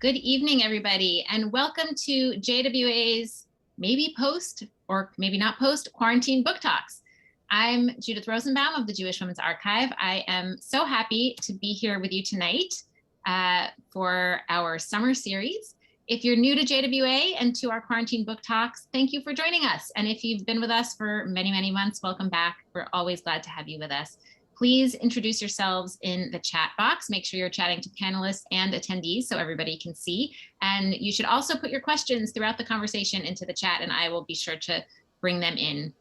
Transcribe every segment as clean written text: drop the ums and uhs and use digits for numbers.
Good evening, everybody, and welcome to JWA's maybe post or maybe not post quarantine book talks. I'm Judith Rosenbaum of the Jewish Women's Archive. I am so happy to be here with you tonight for our summer series. If you're new to JWA and to our quarantine book talks, thank you for joining us. And if you've been with us for many, many months, welcome back. We're always glad to have you with us. Please introduce yourselves in the chat box. Make sure you're chatting to panelists and attendees so everybody can see. And you should also put your questions throughout the conversation into the chat, and I will be sure to bring them in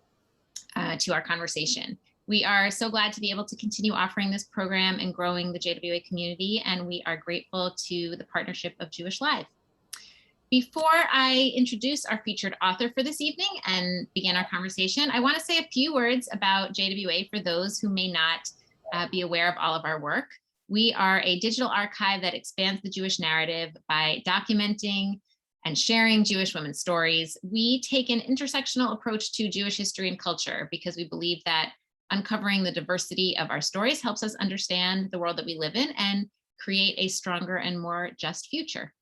to our conversation. We are so glad to be able to continue offering this program and growing the JWA community, and we are grateful to the partnership of Jewish Live. Before I introduce our featured author for this evening and begin our conversation, I want to say a few words about JWA for those who may not be aware of all of our work. We are a digital archive that expands the Jewish narrative by documenting and sharing Jewish women's stories. We take an intersectional approach to Jewish history and culture because we believe that uncovering the diversity of our stories helps us understand the world that we live in and create a stronger and more just future.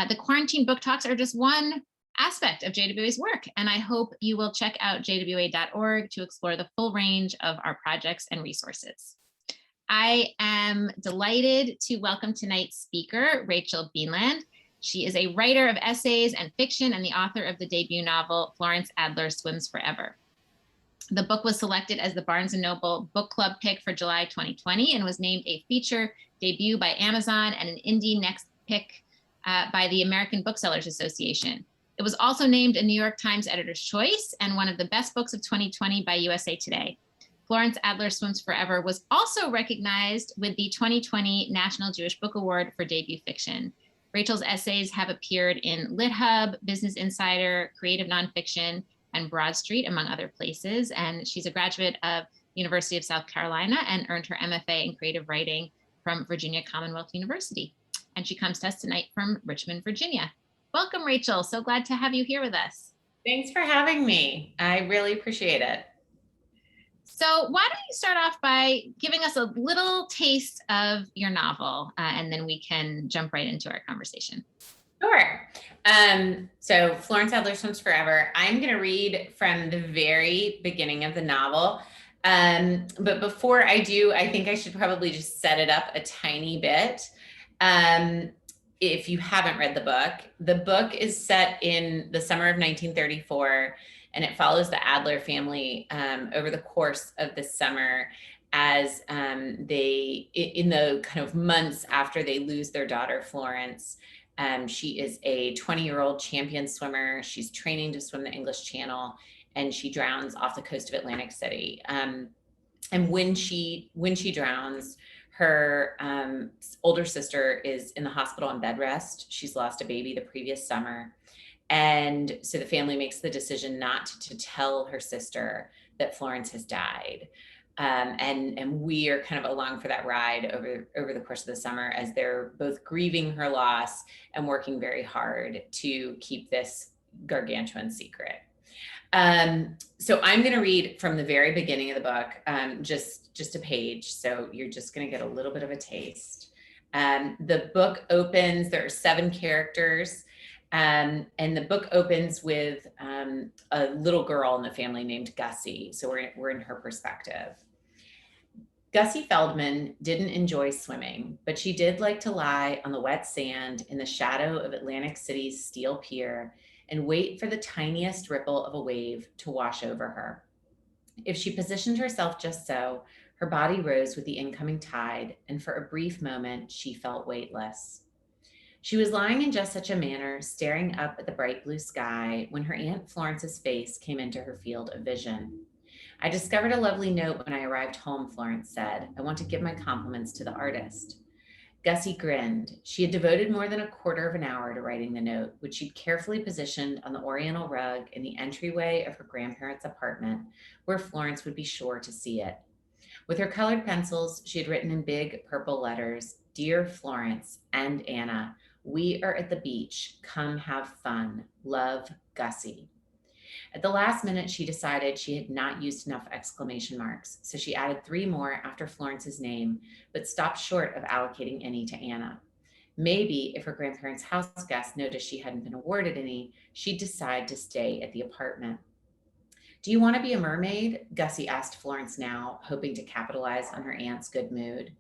The quarantine book talks are just one aspect of JWA's work, and I hope you will check out jwa.org to explore the full range of our projects and resources. I am delighted to welcome tonight's speaker, Rachel Beanland. She is a writer of essays and fiction and the author of the debut novel, Florence Adler Swims Forever. The book was selected as the Barnes & Noble Book Club pick for July 2020 and was named a feature debut by Amazon and an indie next pick by the American Booksellers Association. It was also named a New York Times Editor's Choice and one of the best books of 2020 by USA Today. Florence Adler Swims Forever was also recognized with the 2020 National Jewish Book Award for debut fiction. Rachel's essays have appeared in LitHub, Business Insider, Creative Nonfiction, and Broad Street, among other places. And she's a graduate of University of South Carolina and earned her MFA in creative writing from Virginia Commonwealth University. And she comes to us tonight from Richmond, Virginia. Welcome, Rachel. So glad to have you here with us. Thanks for having me. I really appreciate it. So why don't you start off by giving us a little taste of your novel, and then we can jump right into our conversation. Sure. So Florence Adler Swims Forever. I'm going to read from the very beginning of the novel. But before I do, I think I should probably just set it up a tiny bit. If you haven't read the book is set in the summer of 1934, and it follows the Adler family over the course of the summer as they, in the kind of months after they lose their daughter, Florence. She is a 20-year-old champion swimmer. She's training to swim the English Channel, and she drowns off the coast of Atlantic City. And when she drowns, her older sister is in the hospital on bed rest. She's lost a baby the previous summer. And so the family makes the decision not to tell her sister that Florence has died. And we are kind of along for that ride over the course of the summer as they're both grieving her loss and working very hard to keep this gargantuan secret. So I'm going to read from the very beginning of the book, just a page. So you're just going to get a little bit of a taste. The book opens, there are 7 characters, and the book opens with a little girl in the family named Gussie. So we're in her perspective. Gussie Feldman didn't enjoy swimming, but she did like to lie on the wet sand in the shadow of Atlantic City's steel pier and wait for the tiniest ripple of a wave to wash over her. If she positioned herself just so, her body rose with the incoming tide, and for a brief moment, she felt weightless. She was lying in just such a manner, staring up at the bright blue sky, when her Aunt Florence's face came into her field of vision. "I discovered a lovely note when I arrived home," Florence said. "I want to give my compliments to the artist." Gussie grinned. She had devoted more than a quarter of an hour to writing the note, which she'd carefully positioned on the oriental rug in the entryway of her grandparents' apartment, where Florence would be sure to see it. With her colored pencils, she had written in big purple letters, "Dear Florence and Anna, we are at the beach. Come have fun. Love, Gussie." At the last minute, she decided she had not used enough exclamation marks, so she added 3 more after Florence's name, but stopped short of allocating any to Anna. Maybe if her grandparents' house guests noticed she hadn't been awarded any, she'd decide to stay at the apartment. Do you want to be a mermaid? Gussie asked Florence now, hoping to capitalize on her aunt's good mood.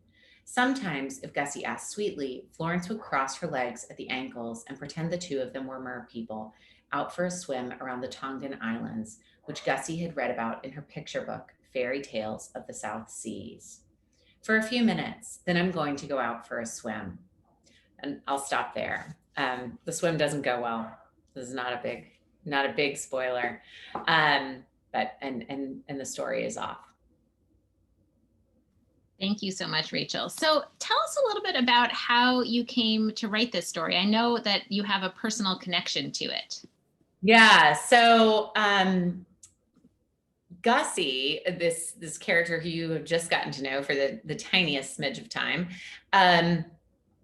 Sometimes, if Gussie asked sweetly, Florence would cross her legs at the ankles and pretend the two of them were mer people, out for a swim around the Tongan Islands, which Gussie had read about in her picture book, Fairy Tales of the South Seas. For a few minutes, then I'm going to go out for a swim. And I'll stop there. The swim doesn't go well. This is not a big spoiler. But the story is off. Thank you so much, Rachel. So tell us a little bit about how you came to write this story. I know that you have a personal connection to it. Yeah. So Gussie, this character who you have just gotten to know for the tiniest smidge of time,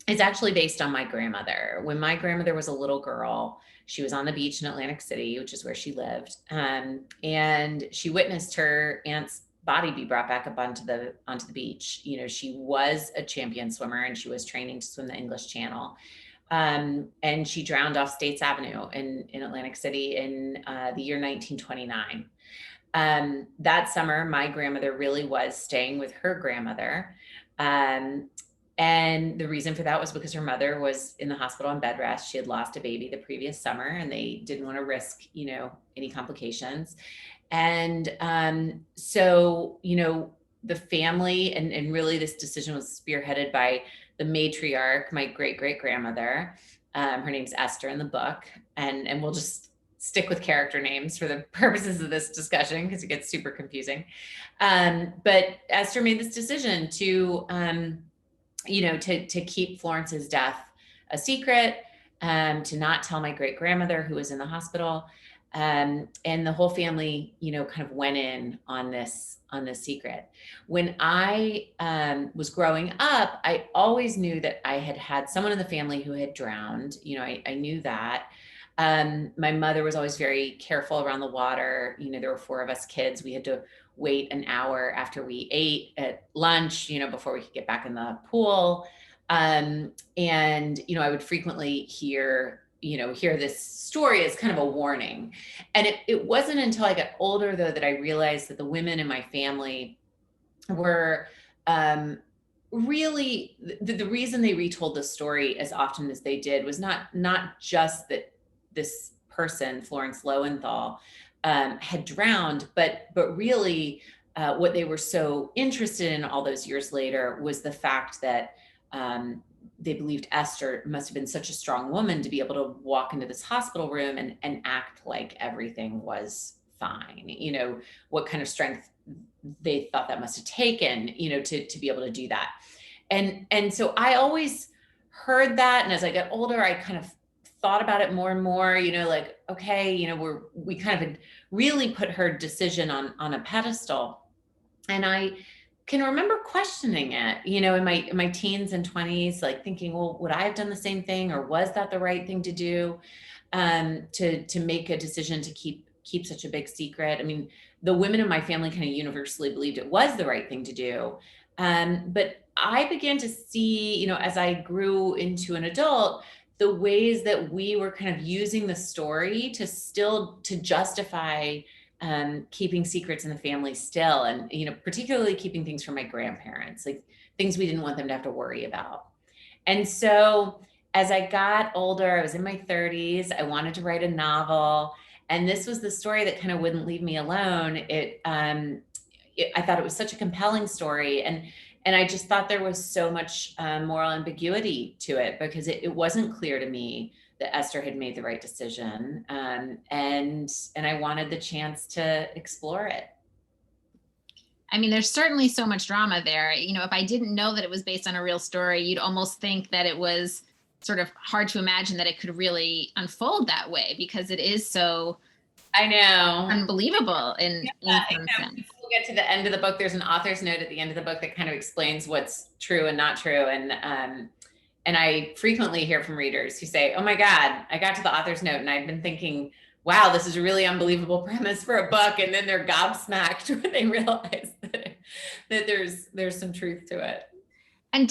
is actually based on my grandmother. When my grandmother was a little girl, she was on the beach in Atlantic City, which is where she lived, and she witnessed her aunt's body be brought back up onto the beach. You know, she was a champion swimmer and she was training to swim the English Channel. And she drowned off States Avenue in Atlantic City in the year 1929. That summer, my grandmother really was staying with her grandmother. And the reason for that was because her mother was in the hospital on bed rest. She had lost a baby the previous summer and they didn't want to risk, any complications. And so, the family and really this decision was spearheaded by the matriarch, my great-great-grandmother. Her name's Esther in the book. And we'll just stick with character names for the purposes of this discussion because it gets super confusing. But Esther made this decision to keep Florence's death a secret, to not tell my great grandmother who was in the hospital. And the whole family, kind of went in on this secret. When I was growing up, I always knew that I had someone in the family who had drowned. I knew that. My mother was always very careful around the water. There were 4 of us kids. We had to wait an hour after we ate at lunch, before we could get back in the pool. And, I would frequently hear this story as kind of a warning. And it wasn't until I got older, though, that I realized that the women in my family were really, the reason they retold the story as often as they did was not just that this person, Florence Lowenthal, had drowned, but really what they were so interested in all those years later was the fact that they believed Esther must have been such a strong woman to be able to walk into this hospital room and act like everything was fine. What kind of strength they thought that must have taken, to be able to do that. And so I always heard that. And as I got older, I kind of thought about it more and more, okay, we kind of had really put her decision on a pedestal. And I can remember questioning it, in my teens and 20s, like thinking, well, would I have done the same thing? Or was that the right thing to do, to make a decision to keep such a big secret? I mean, the women in my family kind of universally believed it was the right thing to do. But I began to see, as I grew into an adult, the ways that we were kind of using the story to justify keeping secrets in the family still. And, particularly keeping things from my grandparents, like things we didn't want them to have to worry about. And so as I got older, I was in my 30s, I wanted to write a novel. And this was the story that kind of wouldn't leave me alone. I thought it was such a compelling story. And I just thought there was so much moral ambiguity to it, because it wasn't clear to me that Esther had made the right decision. And I wanted the chance to explore it. I mean, there's certainly so much drama there. If I didn't know that it was based on a real story, you'd almost think that it was sort of hard to imagine that it could really unfold that way, because it is so, I know, unbelievable in some sense. We'll get to the end of the book. There's an author's note at the end of the book that kind of explains what's true and not true. And I frequently hear from readers who say, oh my God, I got to the author's note and I've been thinking, wow, this is a really unbelievable premise for a book. And then they're gobsmacked when they realize that there's some truth to it. And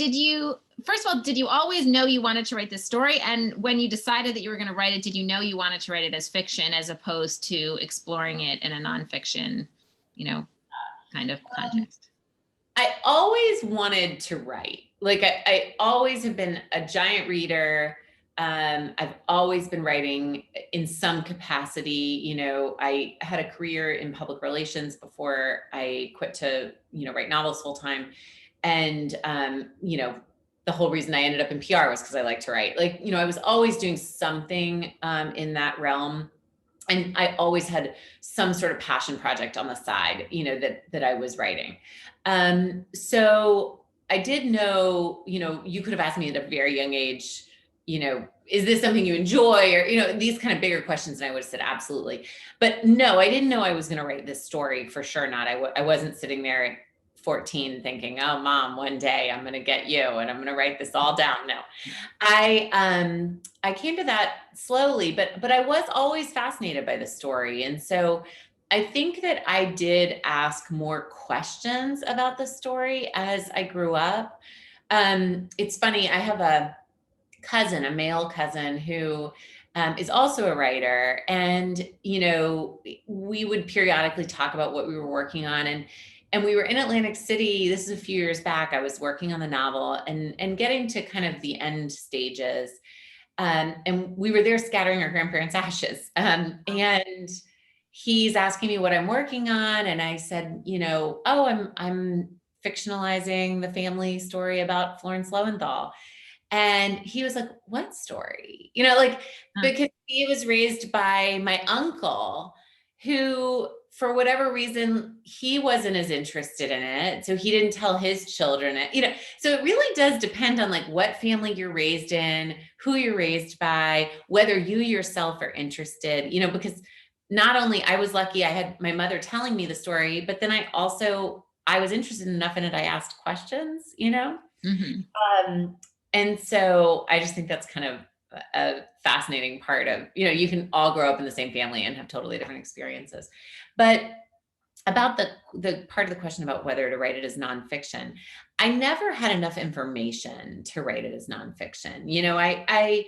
first of all, did you always know you wanted to write this story? And when you decided that you were going to write it, did you know you wanted to write it as fiction as opposed to exploring it in a nonfiction, kind of context? I always wanted to write. Like I always have been a giant reader. I've always been writing in some capacity. I had a career in public relations before I quit to, write novels full time. And, the whole reason I ended up in PR was because I like to write. Like, I was always doing something in that realm. And I always had some sort of passion project on the side, that I was writing. So I did know, you could have asked me at a very young age, is this something you enjoy? Or, these kind of bigger questions. And I would have said, absolutely. But no, I didn't know I was going to write this story, for sure not. I wasn't sitting there at 14 thinking, oh, Mom, one day I'm going to get you and I'm going to write this all down. No, I came to that slowly, but I was always fascinated by the story. And so I think that I did ask more questions about the story as I grew up. It's funny, I have a male cousin who is also a writer. And, we would periodically talk about what we were working on. And we were in Atlantic City. This is a few years back. I was working on the novel and getting to kind of the end stages. And we were there scattering our grandparents' ashes. And he's asking me what I'm working on. And I said, I'm fictionalizing the family story about Florence Lowenthal. And he was like, what story? Because he was raised by my uncle, who, for whatever reason, he wasn't as interested in it. So he didn't tell his children it, so it really does depend on like what family you're raised in, who you're raised by, whether you yourself are interested, because not only I was lucky I had my mother telling me the story, but then I was interested enough in it. I asked questions, Mm-hmm. And so I just think that's kind of a fascinating part of, you can all grow up in the same family and have totally different experiences. But about the part of the question about whether to write it as nonfiction, I never had enough information to write it as nonfiction. I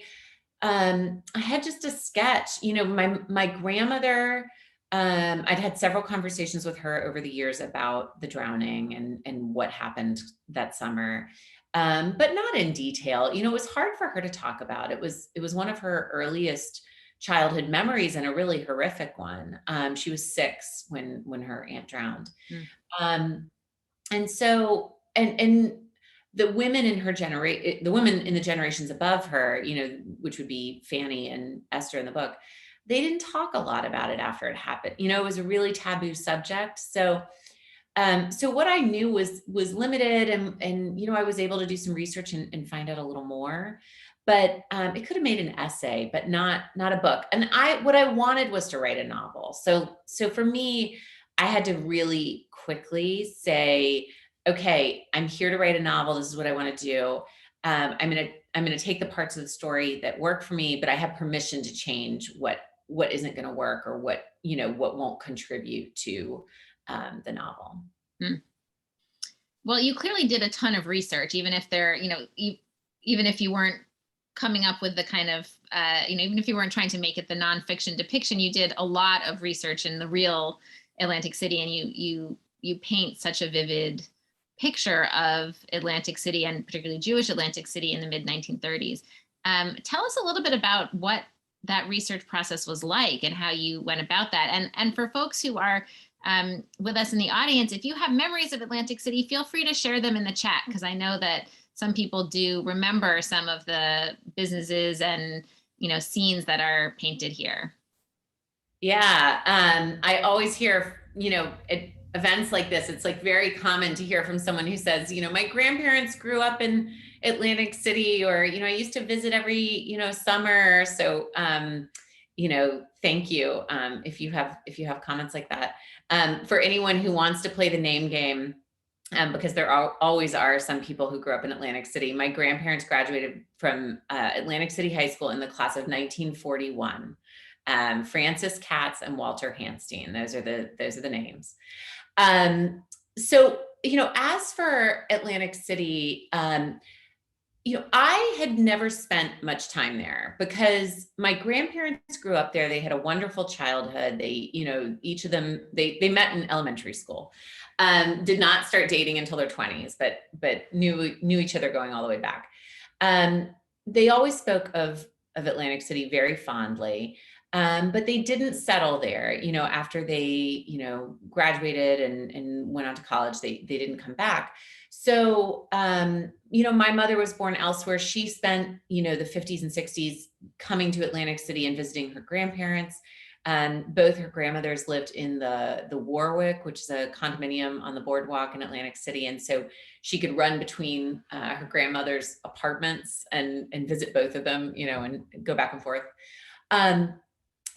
had just a sketch, my grandmother, I'd had several conversations with her over the years about the drowning and what happened that summer. But not in detail. It was hard for her to talk about. It was one of her earliest childhood memories, and a really horrific one. She was 6 when her aunt drowned. And so, and the women in her generation, the women in the generations above her, which would be Fanny and Esther in the book, they didn't talk a lot about it after it happened. It was a really taboo subject. So what I knew was limited, and I was able to do some research and find out a little more, but it could have made an essay, but not a book. And what I wanted was to write a novel. So for me, I had to really quickly say, okay, I'm here to write a novel. This is what I want to do. I'm going to take the parts of the story that work for me, but I have permission to change what isn't going to work, or what won't contribute to the novel. Well, you clearly did a ton of research, even if even if you weren't coming up with the kind of, even if you weren't trying to make it the nonfiction depiction, you did a lot of research in the real Atlantic City, and you paint such a vivid picture of Atlantic City, and particularly Jewish Atlantic City in the mid 1930s. Tell us a little bit about what that research process was like and how you went about that. And for folks who are with us in the audience, if you have memories of Atlantic City, feel free to share them in the chat, because I know that some people do remember some of the businesses and scenes that are painted here. Yeah, I always hear, at events like this, it's like very common to hear from someone who says, my grandparents grew up in Atlantic City, or, I used to visit every, summer. So, thank you. If you have comments like that, for anyone who wants to play the name game, because there always are some people who grew up in Atlantic City. My grandparents graduated from Atlantic City High School in the class of 1941. Francis Katz and Walter Hanstein. Those are the names. So as for Atlantic City, I had never spent much time there because my grandparents grew up there. They had a wonderful childhood. They, each of them, they met in elementary school, did not start dating until their 20s, but knew each other going all the way back. They always spoke of Atlantic City very fondly. But they didn't settle there, after they, graduated and went on to college, they didn't come back. So, my mother was born elsewhere. She spent, the 50s and 60s coming to Atlantic City and visiting her grandparents. Both her grandmothers lived in the Warwick, which is a condominium on the boardwalk in Atlantic City. And so she could run between her grandmother's apartments and visit both of them, and go back and forth.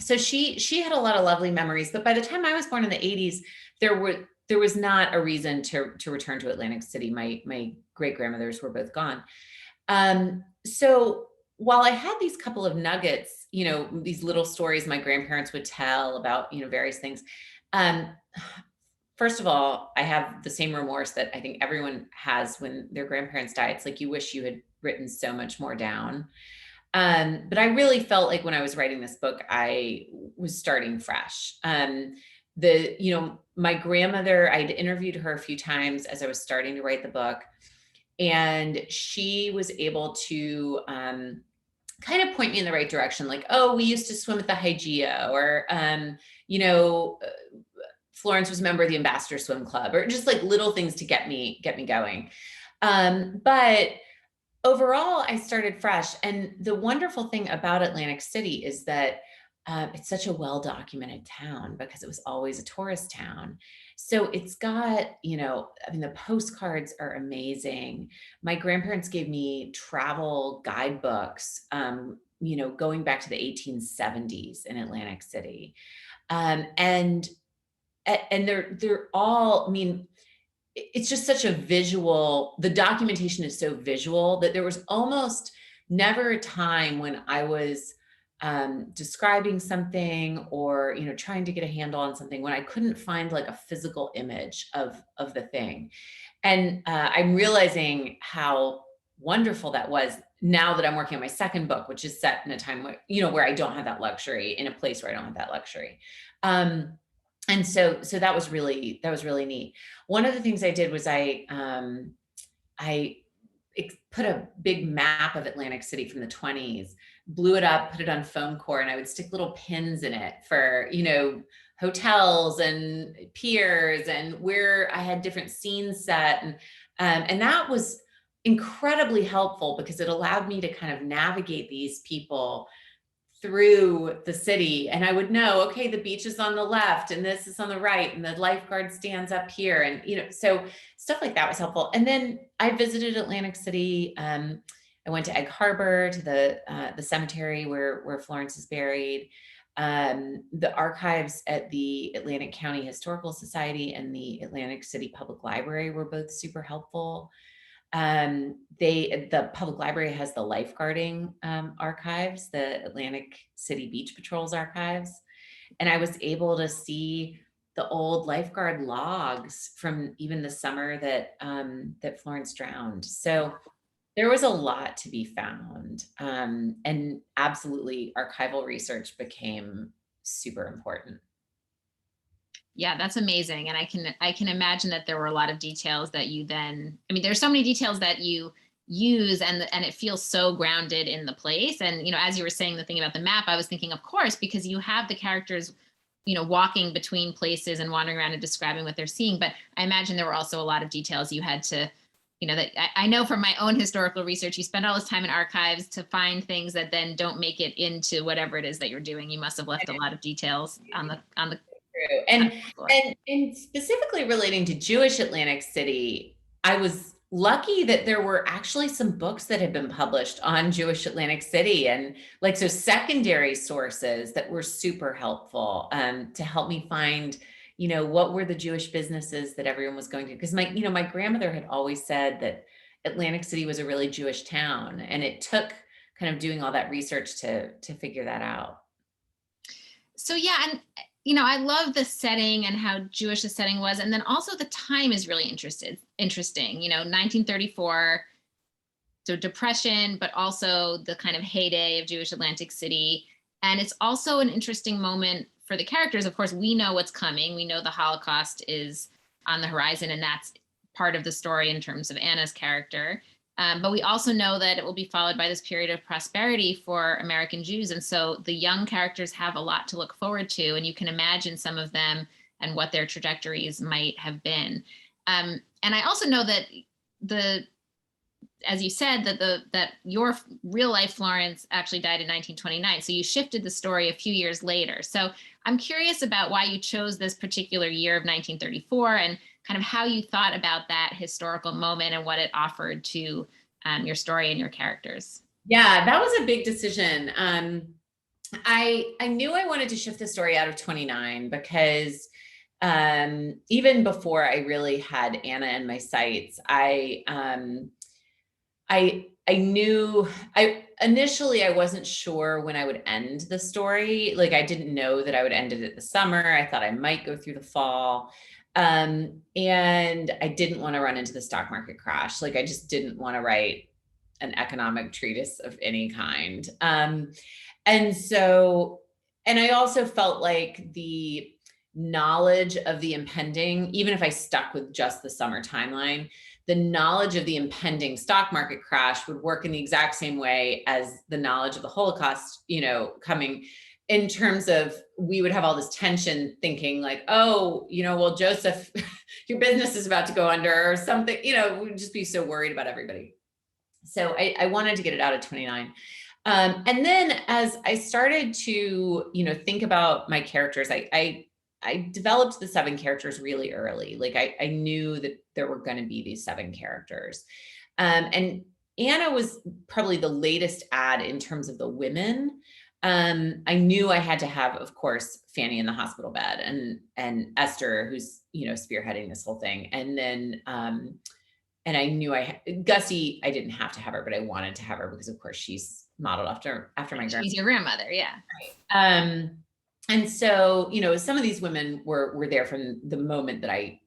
So she had a lot of lovely memories, but by the time I was born in the 80s, there was not a reason to return to Atlantic City. My great grandmothers were both gone. So while I had these couple of nuggets, these little stories my grandparents would tell about, various things. First of all, I have the same remorse that I think everyone has when their grandparents die. It's like you wish you had written so much more down. But I really felt like when I was writing this book, I was starting fresh. My grandmother, I'd interviewed her a few times as I was starting to write the book, and she was able to kind of point me in the right direction. Like, oh, we used to swim at the Hygeia, or, Florence was a member of the Ambassador Swim Club, or just like little things to get me going. But overall, I started fresh. And the wonderful thing about Atlantic City is that it's such a well-documented town because it was always a tourist town. So it's got, the postcards are amazing. My grandparents gave me travel guidebooks, going back to the 1870s in Atlantic City. And they're all, it's just such a visual, the documentation is so visual that there was almost never a time when I was describing something or, trying to get a handle on something when I couldn't find like a physical image of the thing. And I'm realizing how wonderful that was now that I'm working on my second book, which is set in a time where, where I don't have that luxury, in a place where I don't have that luxury. And so that was really neat. One of the things I did was I put a big map of Atlantic City from the 20s, blew it up, put it on foam core, and I would stick little pins in it for, hotels and piers and where I had different scenes set. And that was incredibly helpful because it allowed me to kind of navigate these people through the city. And I would know, okay, the beach is on the left and this is on the right and the lifeguard stands up here. And, so stuff like that was helpful. And then I visited Atlantic City. I went to Egg Harbor, to the cemetery where Florence is buried. The archives at the Atlantic County Historical Society and the Atlantic City Public Library were both super helpful. The public library has the lifeguarding archives, the Atlantic City Beach Patrol's archives. And I was able to see the old lifeguard logs from even the summer that Florence drowned. So there was a lot to be found. And absolutely archival research became super important. Yeah, that's amazing. And I can imagine that there were a lot of details that you then, there's so many details that you use and it feels so grounded in the place. And, as you were saying the thing about the map, I was thinking, of course, because you have the characters, walking between places and wandering around and describing what they're seeing. But I imagine there were also a lot of details you had to, that I know from my own historical research, you spend all this time in archives to find things that then don't make it into whatever it is that you're doing. You must have left a lot of details on the True. And specifically relating to Jewish Atlantic City, I was lucky that there were actually some books that had been published on Jewish Atlantic City, and so secondary sources that were super helpful to help me find, what were the Jewish businesses that everyone was going to, because my grandmother had always said that Atlantic City was a really Jewish town, and it took kind of doing all that research to figure that out. So yeah, and I love the setting and how Jewish the setting was. And then also the time is really interesting, 1934, so depression, but also the kind of heyday of Jewish Atlantic City. And it's also an interesting moment for the characters. Of course, we know what's coming. We know the Holocaust is on the horizon, and that's part of the story in terms of Anna's character. But we also know that it will be followed by this period of prosperity for American Jews. And so the young characters have a lot to look forward to, and you can imagine some of them and what their trajectories might have been. And I also know that as you said, that your real life Florence actually died in 1929. So you shifted the story a few years later. So I'm curious about why you chose this particular year of 1934 and kind of how you thought about that historical moment and what it offered to your story and your characters. Yeah, that was a big decision. I knew I wanted to shift the story out of 29 because even before I really had Anna in my sights, I knew initially I wasn't sure when I would end the story. Like I didn't know that I would end it at the summer. I thought I might go through the fall. And I didn't want to run into the stock market crash. Like I just didn't want to write an economic treatise of any kind. And I also felt like the knowledge of the impending, even if I stuck with just the summer timeline, the knowledge of the impending stock market crash would work in the exact same way as the knowledge of the Holocaust, coming, in terms of we would have all this tension thinking like, oh, well, Joseph, your business is about to go under or something, we'd just be so worried about everybody. So I wanted to get it out of 29. And then as I started to, think about my characters, I developed the 7 characters really early. Like I knew that there were going to be these 7 characters. And Anna was probably the latest add in terms of the women. I knew I had to have, of course, Fanny in the hospital bed and Esther, who's, spearheading this whole thing. And then, and I knew Gussie, I didn't have to have her, but I wanted to have her because of course she's modeled after my grandmother. She's your grandmother. Yeah. Right. And so, some of these women were there from the moment that I,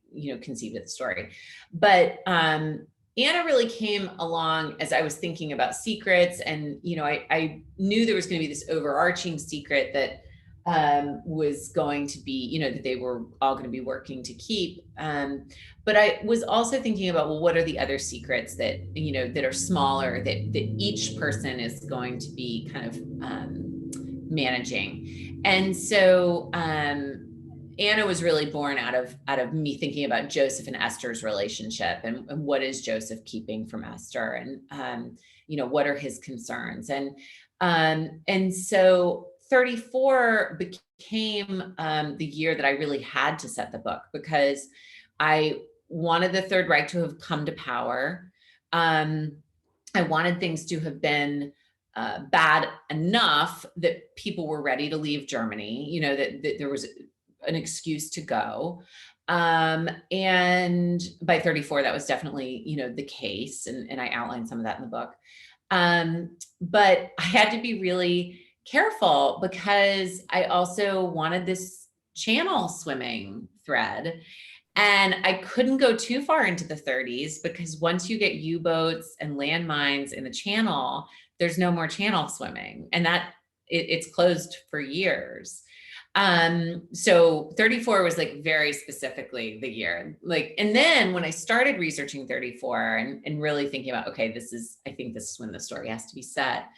conceived of the story. But Anna really came along as I was thinking about secrets. And, I knew there was going to be this overarching secret that was going to be, that they were all going to be working to keep. But I was also thinking about, well, what are the other secrets that, that are smaller, that each person is going to be kind of managing. And so Anna was really born out of me thinking about Joseph and Esther's relationship and what is Joseph keeping from Esther and what are his concerns. And so 34 became the year that I really had to set the book because I wanted the Third Reich to have come to power. I wanted things to have been bad enough that people were ready to leave Germany, that there was an excuse to go. And by 34, that was definitely, the case. And I outlined some of that in the book. But I had to be really careful because I also wanted this channel swimming thread. And I couldn't go too far into the 30s because once you get U-boats and landmines in the channel, there's no more channel swimming, and that it's closed for years. So 34 was like very specifically the year, and then when I started researching 34 and really thinking about, okay, I think this is when the story has to be set.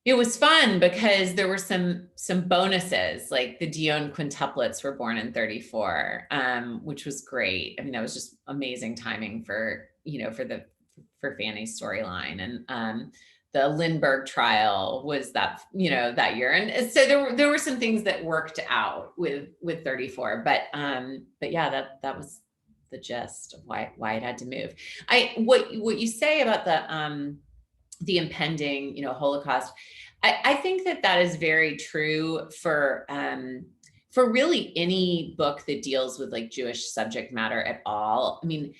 It was fun because there were some bonuses, like the Dion quintuplets were born in 34, which was great. I mean, that was just amazing timing for Fanny's storyline. And the Lindbergh trial was that year. And so there were some things that worked out with 34, but yeah, that was the gist of why it had to move. What you say about the impending, Holocaust, I think that is very true for really any book that deals with like Jewish subject matter at all. I mean,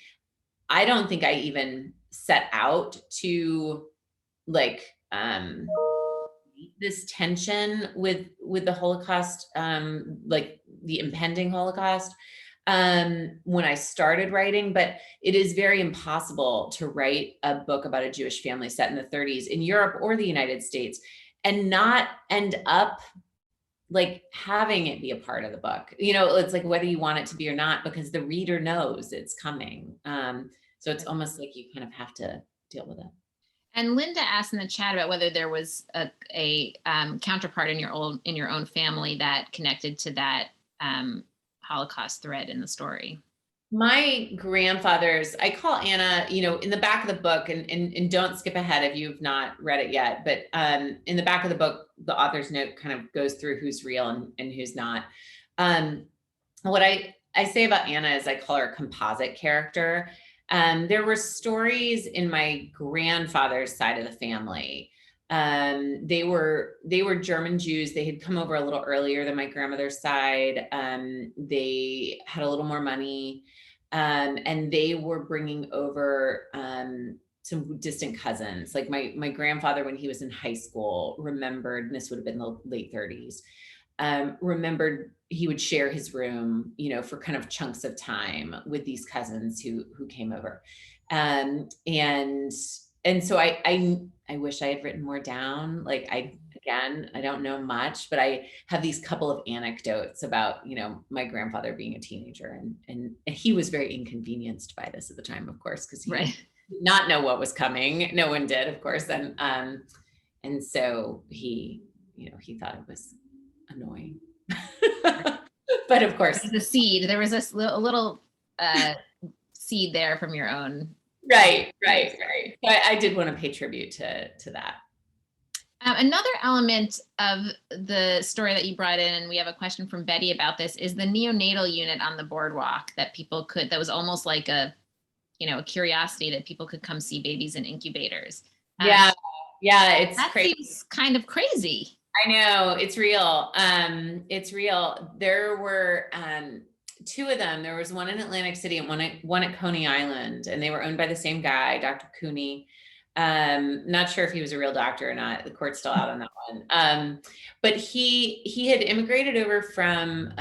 I don't think I even set out to this tension with the Holocaust, like the impending Holocaust, when I started writing, but it is very impossible to write a book about a Jewish family set in the 30s in Europe or the United States and not end up like having it be a part of the book. It's like whether you want it to be or not, because the reader knows it's coming. So it's almost like you kind of have to deal with it. And Linda asked in the chat about whether there was a counterpart in your own family that connected to that Holocaust thread in the story. My grandfather's, I call Anna, in the back of the book, and don't skip ahead if you've not read it yet, but in the back of the book, the author's note kind of goes through who's real and who's not. What I say about Anna is I call her a composite character. There were stories in my grandfather's side of the family. They were German Jews. They had come over a little earlier than my grandmother's side. They had a little more money, and they were bringing over some distant cousins. Like my grandfather, when he was in high school, remembered, and this would have been the late 30s, remembered he would share his room, for kind of chunks of time with these cousins who came over. And so I wish I had written more down. Like I don't know much, but I have these couple of anecdotes about, my grandfather being a teenager, and he was very inconvenienced by this at the time, of course, because he did not know what was coming. No one did, of course. And so he thought it was annoying. But of course, the seed, there was a little seed there from your own. Right. I did want to pay tribute to that. Another element of the story that you brought in, and we have a question from Betty about this, is the neonatal unit on the boardwalk that was almost like a curiosity that people could come see babies in incubators. Yeah, it's that crazy. Seems kind of crazy. I know, it's real. It's real. There were two of them. There was one in Atlantic City and one at Coney Island, and they were owned by the same guy, Dr. Cooney. Not sure if he was a real doctor or not. The court's still out on that one. But he had immigrated over from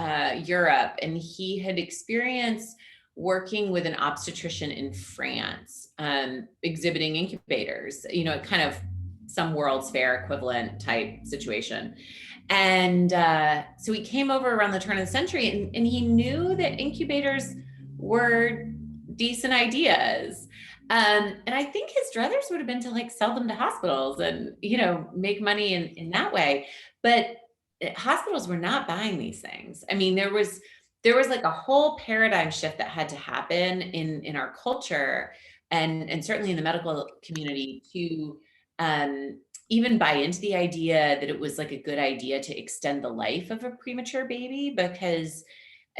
Europe, and he had experienced working with an obstetrician in France, exhibiting incubators, kind of some World's Fair equivalent type situation. And so he came over around the turn of the century, and he knew that incubators were decent ideas. And I think his druthers would have been to like sell them to hospitals and, make money in that way. But hospitals were not buying these things. I mean, there was like a whole paradigm shift that had to happen in our culture and certainly in the medical community to even buy into the idea that it was like a good idea to extend the life of a premature baby, because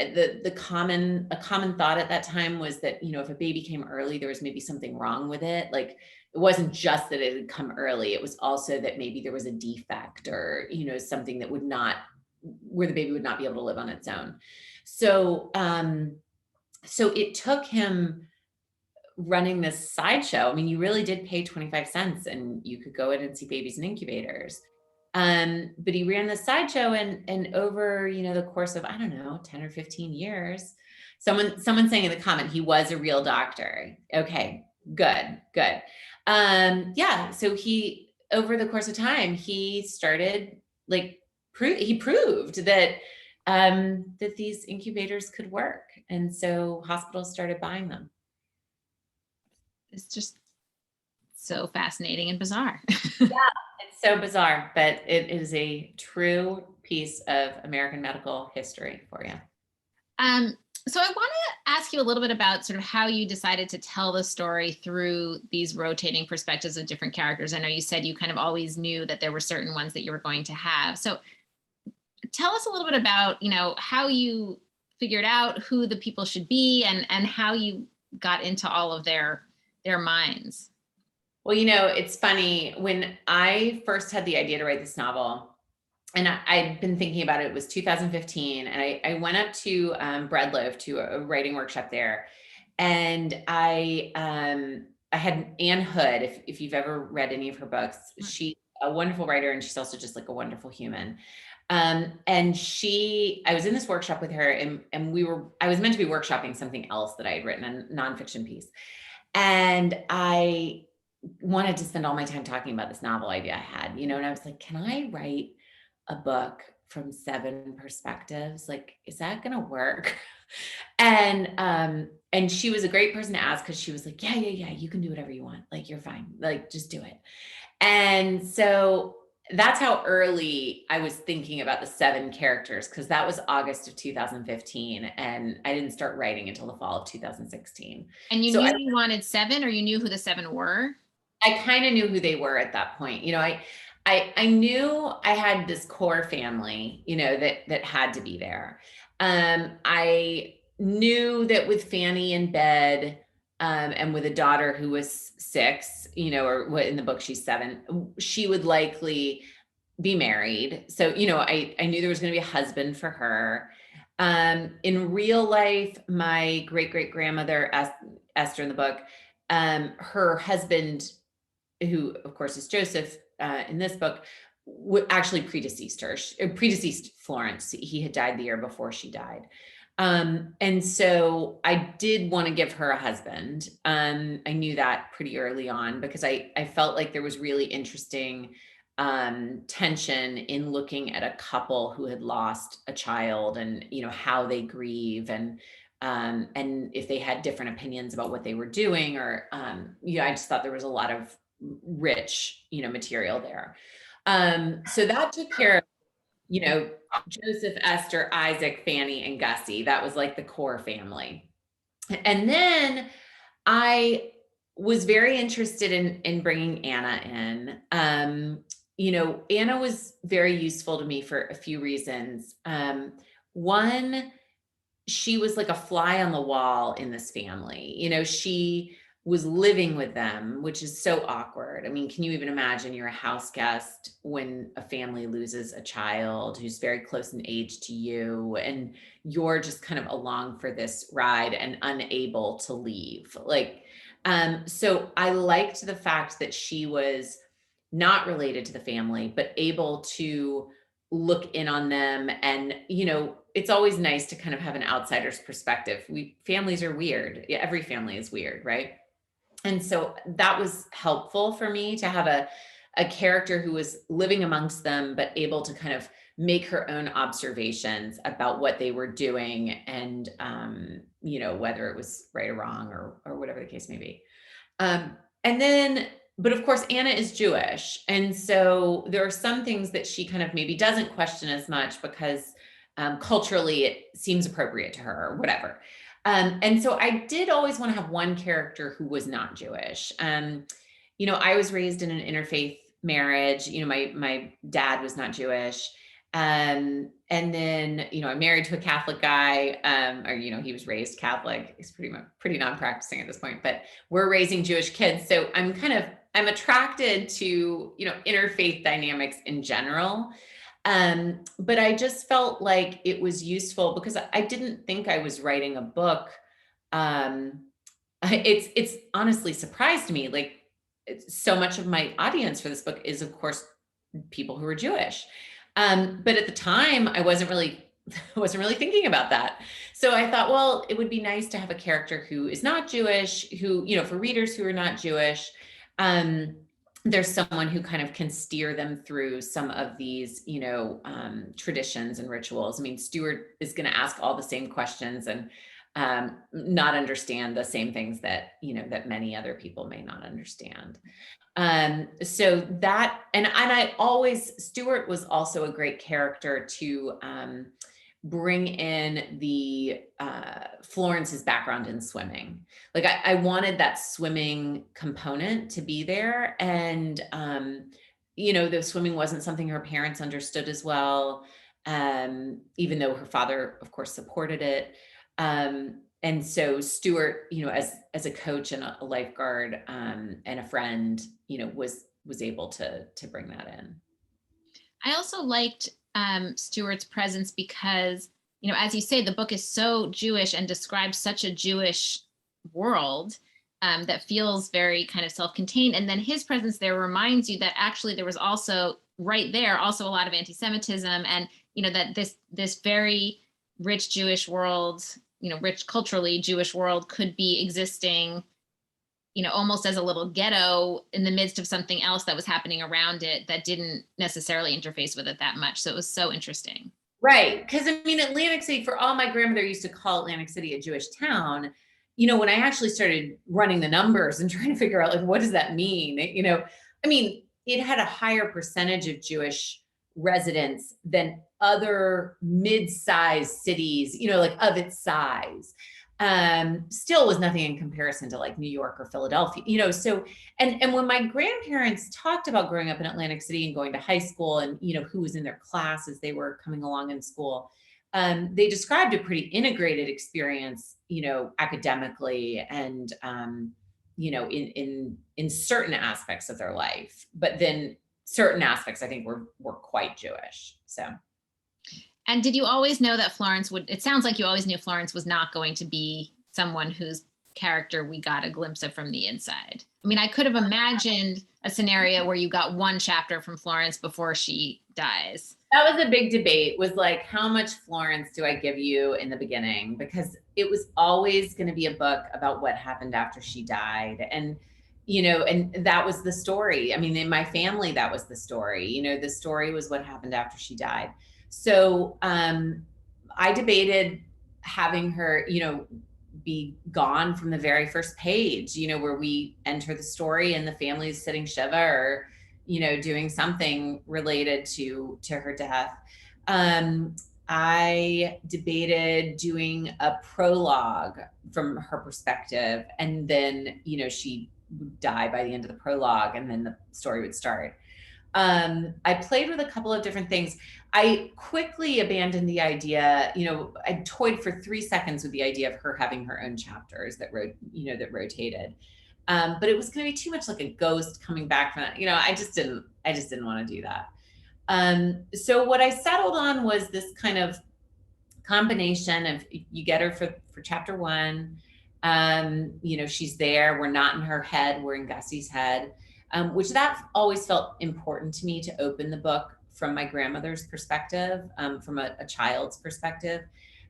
a common thought at that time was that, if a baby came early, there was maybe something wrong with it. Like it wasn't just that it had come early. It was also that maybe there was a defect or, something that where the baby would not be able to live on its own. So it took him running this sideshow. I mean, you really did pay 25 cents and you could go in and see babies in incubators. But he ran this sideshow and over, the course of, I don't know, 10 or 15 years, someone saying in the comment, he was a real doctor. Okay, good. So he, over the course of time, he started he proved that, that these incubators could work. And so hospitals started buying them. It's just so fascinating and bizarre. Yeah, it's so bizarre, but it is a true piece of American medical history for you. So I want to ask you a little bit about sort of how you decided to tell the story through these rotating perspectives of different characters. I know you said you kind of always knew that there were certain ones that you were going to have. So tell us a little bit about, how you figured out who the people should be and how you got into all of their minds. Well, it's funny, when I first had the idea to write this novel, and I'd been thinking about it, it was 2015, and I went up to Breadloaf to a writing workshop there, and I had Anne Hood, if you've ever read any of her books, she's a wonderful writer, and she's also just like a wonderful human. And I was in this workshop with her, and I was meant to be workshopping something else that I had written, a nonfiction piece. And I wanted to spend all my time talking about this novel idea I had, and I was like, can I write a book from 7 perspectives? Like, is that going to work? And she was a great person to ask, because she was like, yeah, you can do whatever you want. Like, you're fine. Like, just do it. And so that's how early I was thinking about the 7 characters, because that was August of 2015. And I didn't start writing until the fall of 2016. And you knew you wanted 7, or you knew who the 7 were? I kind of knew who they were at that point. I knew I had this core family, that had to be there. I knew that with Fanny in bed, and with a daughter who was 6, or what, in the book she's 7, she would likely be married. So, I knew there was going to be a husband for her. In real life, my great grandmother, Esther in the book, her husband, who of course is Joseph, in this book, actually predeceased Florence. He had died the year before she died. And so I did want to give her a husband. I knew that pretty early on, because I felt like there was really interesting tension in looking at a couple who had lost a child, and how they grieve, and if they had different opinions about what they were doing, or I just thought there was a lot of rich material there. So that took care of Joseph, Esther, Isaac, Fanny, and Gussie. That was like the core family. And then I was very interested in bringing Anna in. Anna was very useful to me for a few reasons. One, she was like a fly on the wall in this family. She was living with them, which is so awkward. I mean, can you even imagine you're a house guest when a family loses a child who's very close in age to you, and you're just kind of along for this ride and unable to leave? So I liked the fact that she was not related to the family, but able to look in on them. And, it's always nice to kind of have an outsider's perspective. Families are weird. Yeah, every family is weird, right? And so that was helpful for me to have a character who was living amongst them, but able to kind of make her own observations about what they were doing, and, whether it was right or wrong, or whatever the case may be. But of course, Anna is Jewish. And so there are some things that she kind of maybe doesn't question as much, because culturally it seems appropriate to her, or whatever. And so I did always want to have one character who was not Jewish. I was raised in an interfaith marriage. My dad was not Jewish. And then, I'm married to a Catholic guy, or, he was raised Catholic. He's pretty non-practicing at this point, but we're raising Jewish kids. So I'm attracted to, interfaith dynamics in general. But I just felt like it was useful, because I didn't think I was writing a book. It's honestly surprised me. Like, so much of my audience for this book is, of course, people who are Jewish. But at the time, I wasn't really thinking about that. So I thought, well, it would be nice to have a character who is not Jewish, who, for readers who are not Jewish, there's someone who kind of can steer them through some of these, traditions and rituals. I mean, Stuart is going to ask all the same questions, and not understand the same things that, that many other people may not understand. So that, Stuart was also a great character to bring in the Florence's background in swimming. Like, I wanted that swimming component to be there. And, the swimming wasn't something her parents understood as well, even though her father, of course, supported it. And so Stuart, as a coach and a lifeguard, and a friend, was able to bring that in. I also liked Stuart's presence because, as you say, the book is so Jewish and describes such a Jewish world. that feels very kind of self-contained. And then his presence there reminds you that actually there was also right there also a lot of anti-Semitism, and that this very rich Jewish world, rich culturally Jewish world could be existing, almost as a little ghetto in the midst of something else that was happening around it that didn't necessarily interface with it that much. So it was so interesting. Right. Because I mean, Atlantic City, for all my grandmother used to call Atlantic City a Jewish town, when I actually started running the numbers and trying to figure out, like, what does that mean? I mean, it had a higher percentage of Jewish residents than other mid-sized cities, like of its size. Still was nothing in comparison to like New York or Philadelphia, so, and when my grandparents talked about growing up in Atlantic City and going to high school and, who was in their class as they were coming along in school, they described a pretty integrated experience, academically and, in certain aspects of their life, but then certain aspects I think were quite Jewish. So. And did you always know that it sounds like you always knew Florence was not going to be someone whose character we got a glimpse of from the inside? I mean, I could have imagined a scenario where you got one chapter from Florence before she dies. That was a big debate, was like, how much Florence do I give you in the beginning? Because it was always going to be a book about what happened after she died. And, and that was the story. I mean, in my family, that was the story. The story was what happened after she died. So I debated having her, be gone from the very first page, where we enter the story and the family is sitting Shiva or, doing something related to her death. I debated doing a prologue from her perspective, and then, she would die by the end of the prologue, and then the story would start. I played with a couple of different things. I quickly abandoned the idea, I toyed for 3 seconds with the idea of her having her own chapters that rotated. But it was going to be too much like a ghost coming back from that. I just didn't want to do that. So what I settled on was this kind of combination of, you get her for chapter 1. She's there. We're not in her head. We're in Gussie's head. Which that always felt important to me, to open the book from my grandmother's perspective, from a child's perspective,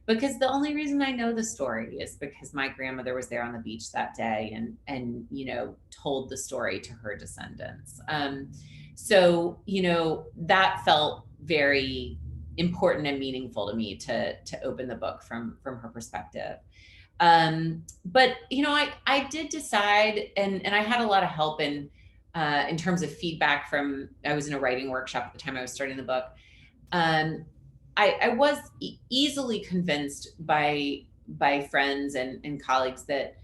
because the only reason I know the story is because my grandmother was there on the beach that day and told the story to her descendants. So that felt very important and meaningful to me to open the book from her perspective. But I did decide, and I had a lot of help in terms of feedback I was in a writing workshop at the time I was starting the book. I was easily convinced by friends and colleagues that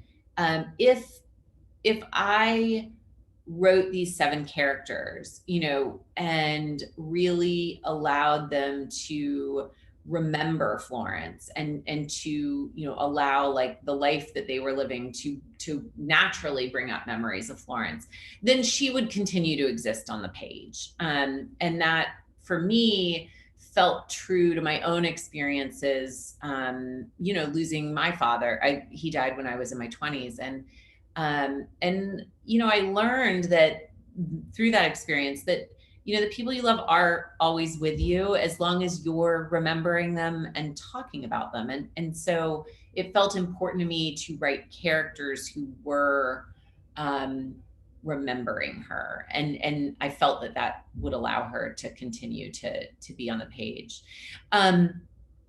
if I wrote these 7 characters, and really allowed them to remember Florence and to allow like the life that they were living to naturally bring up memories of Florence, then she would continue to exist on the page. And that for me felt true to my own experiences. Losing my father, he died when I was in my 20s, and I learned that through that experience that the people you love are always with you as long as you're remembering them and talking about them. And so it felt important to me to write characters who were remembering her. And I felt that would allow her to continue to be on the page.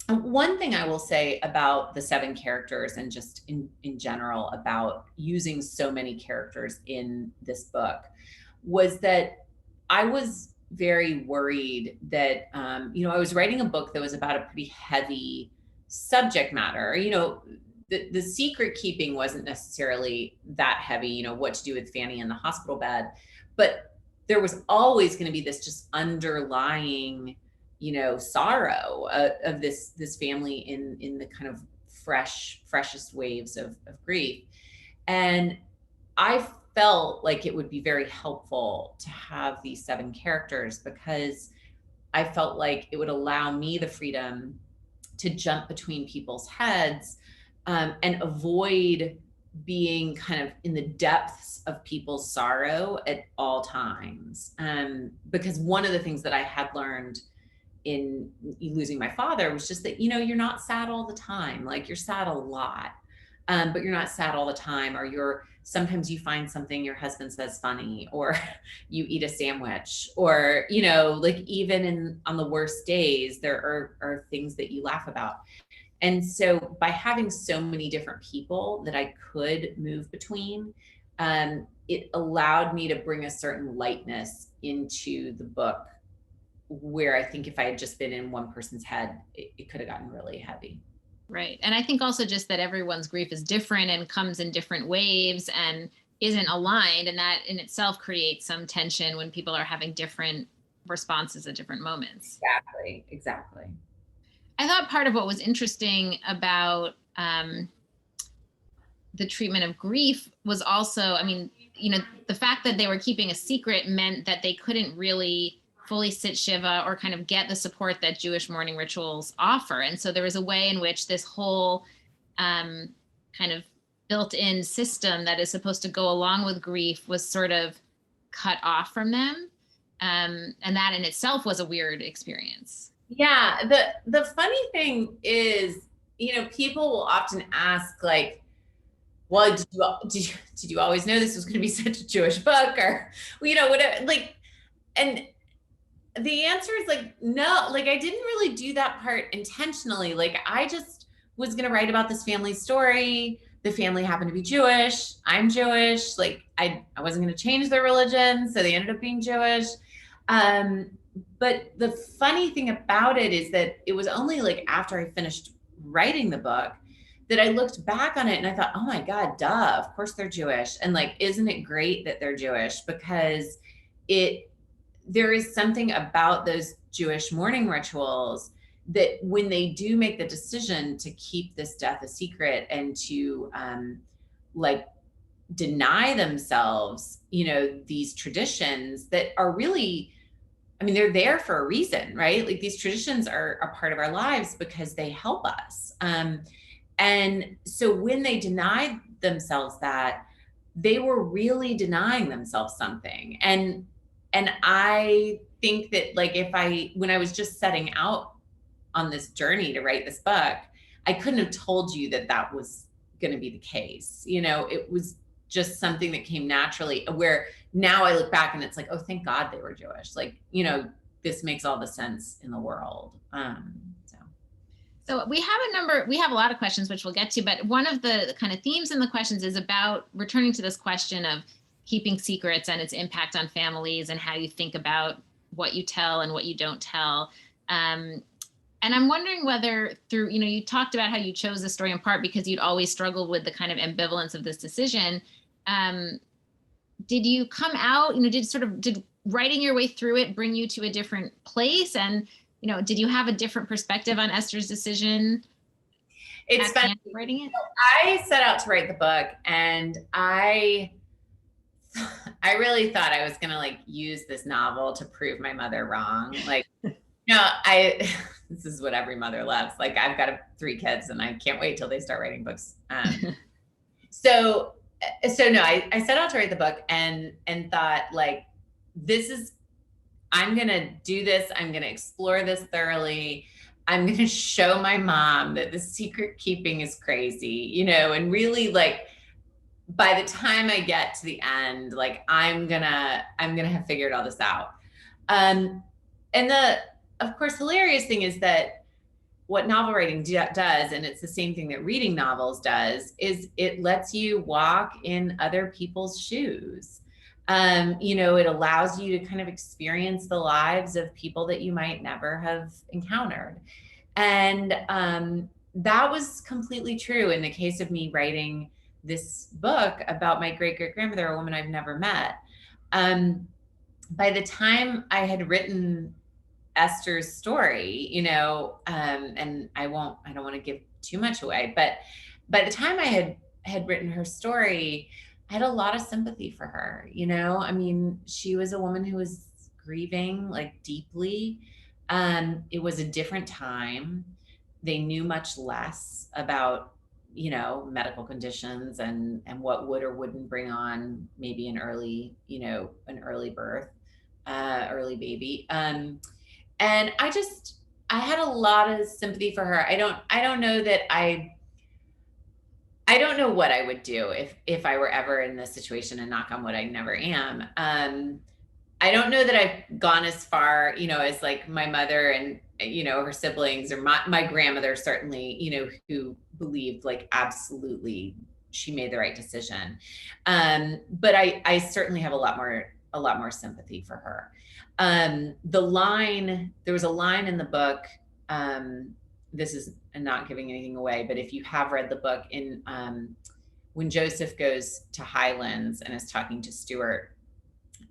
One thing I will say about the 7 characters, and just in general about using so many characters in this book, was that I was very worried that, I was writing a book that was about a pretty heavy subject matter. The secret keeping wasn't necessarily that heavy, what to do with Fanny in the hospital bed, but there was always going to be this just underlying, sorrow of this family in the kind of freshest waves of grief. And I felt like it would be very helpful to have these 7 characters, because I felt like it would allow me the freedom to jump between people's heads, and avoid being kind of in the depths of people's sorrow at all times. Because one of the things that I had learned in losing my father was just that, you're not sad all the time. Like, you're sad a lot, but you're not sad all the time. Or sometimes you find something your husband says funny, or you eat a sandwich, or, like, even on the worst days, there are things that you laugh about. And so by having so many different people that I could move between, it allowed me to bring a certain lightness into the book, where I think if I had just been in one person's head, it could have gotten really heavy. Right. And I think also just that everyone's grief is different and comes in different waves and isn't aligned. And that in itself creates some tension when people are having different responses at different moments. Exactly. I thought part of what was interesting about the treatment of grief was also, the fact that they were keeping a secret meant that they couldn't really fully sit Shiva or kind of get the support that Jewish mourning rituals offer. And so there was a way in which this whole kind of built-in system that is supposed to go along with grief was sort of cut off from them. And that in itself was a weird experience. Yeah. The funny thing is, people will often ask, like, well, did you always know this was going to be such a Jewish book, or, whatever, like, and the answer is like, no, like, I didn't really do that part intentionally. Like, I just was going to write about this family story. The family happened to be Jewish. I'm Jewish. Like, I wasn't going to change their religion. So they ended up being Jewish. But the funny thing about it is that it was only like after I finished writing the book that I looked back on it and I thought, oh my God, duh, of course they're Jewish. And like, isn't it great that they're Jewish? Because there is something about those Jewish mourning rituals that when they do make the decision to keep this death a secret and to like deny themselves, these traditions that are really, they're there for a reason, right? Like, these traditions are a part of our lives because they help us. And so when they denied themselves that, they were really denying themselves something. And I think that, like, when I was just setting out on this journey to write this book, I couldn't have told you that was going to be the case. It was just something that came naturally, where now I look back and it's like, oh, thank God they were Jewish. Like, this makes all the sense in the world. So we have a lot of questions, which we'll get to, but one of the kind of themes in the questions is about returning to this question of keeping secrets and its impact on families, and how you think about what you tell and what you don't tell. And I'm wondering whether through, you talked about how you chose the story in part because you'd always struggled with the kind of ambivalence of this decision. Did you come out, did writing your way through it bring you to a different place? And, did you have a different perspective on Esther's decision? It's funny. Writing it? I set out to write the book, and I really thought I was going to like use this novel to prove my mother wrong. Like, this is what every mother loves. Like, I've got 3 kids and I can't wait till they start writing books. So no, I set out to write the book and thought, like, I'm going to do this. I'm going to explore this thoroughly. I'm going to show my mom that the secret keeping is crazy, and really, like, by the time I get to the end, like, I'm going to have figured all this out. And the, of course, hilarious thing is that what novel writing does, and it's the same thing that reading novels does, is it lets you walk in other people's shoes. It allows you to kind of experience the lives of people that you might never have encountered. And that was completely true in the case of me writing this book about my great-great-grandmother, a woman I've never met. By the time I had written Esther's story, and I don't want to give too much away, but by the time I had written her story, I had a lot of sympathy for her. She was a woman who was grieving, like, deeply. It was a different time. They knew much less about, medical conditions and what would or wouldn't bring on maybe an early birth, early baby. And I had a lot of sympathy for her. I don't know that I don't know what I would do if I were ever in this situation, and knock on wood, I never am. I don't know that I've gone as far, as like my mother and, her siblings, or my grandmother, certainly, who believed like absolutely she made the right decision. But I certainly have a lot more sympathy for her. There was a line in the book, this is not giving anything away, but if you have read the book, in when Joseph goes to Highlands and is talking to Stuart,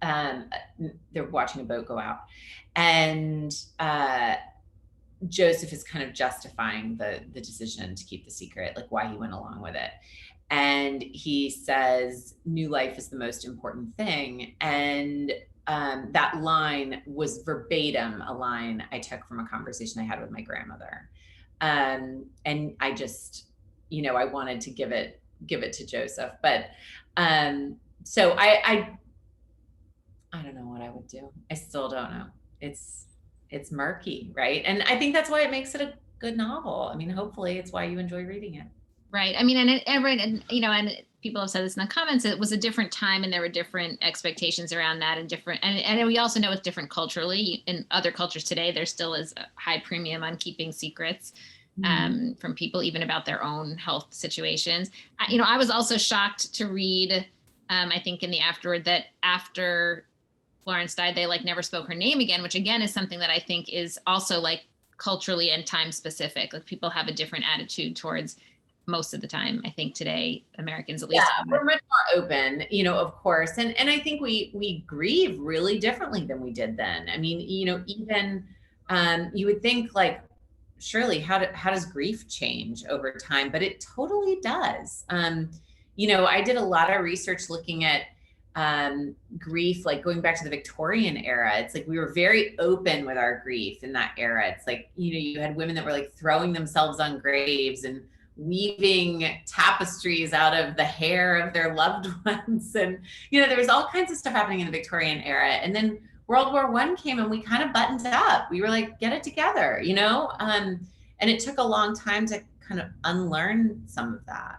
they're watching a boat go out, and Joseph is kind of justifying the decision to keep the secret, like why he went along with it. And he says, new life is the most important thing. And that line was verbatim a line I took from a conversation I had with my grandmother. And I just, I wanted to give it to Joseph. But so I don't know what I would do. I still don't know. It's murky, right? And I think that's why it makes it a good novel. I mean, hopefully it's why you enjoy reading it. Right. I mean, and people have said this in the comments, it was a different time and there were different expectations around that, and we also know it's different culturally. In other cultures today, there still is a high premium on keeping secrets from people, even about their own health situations. I was also shocked to read, I think in the afterword, that after Florence died, they like never spoke her name again, which again is something that I think is also like culturally and time specific. Like people have a different attitude towards, most of the time, I think today, Americans at least. Yeah, we're much more open, of course. And I think we grieve really differently than we did then. I mean, even you would think like, surely how does grief change over time? But it totally does. I did a lot of research looking at grief, like going back to the Victorian era. It's like we were very open with our grief in that era. It's like, you had women that were like throwing themselves on graves and weaving tapestries out of the hair of their loved ones. And, there was all kinds of stuff happening in the Victorian era. And then World War I came and we kind of buttoned up. We were like, get it together, and it took a long time to kind of unlearn some of that.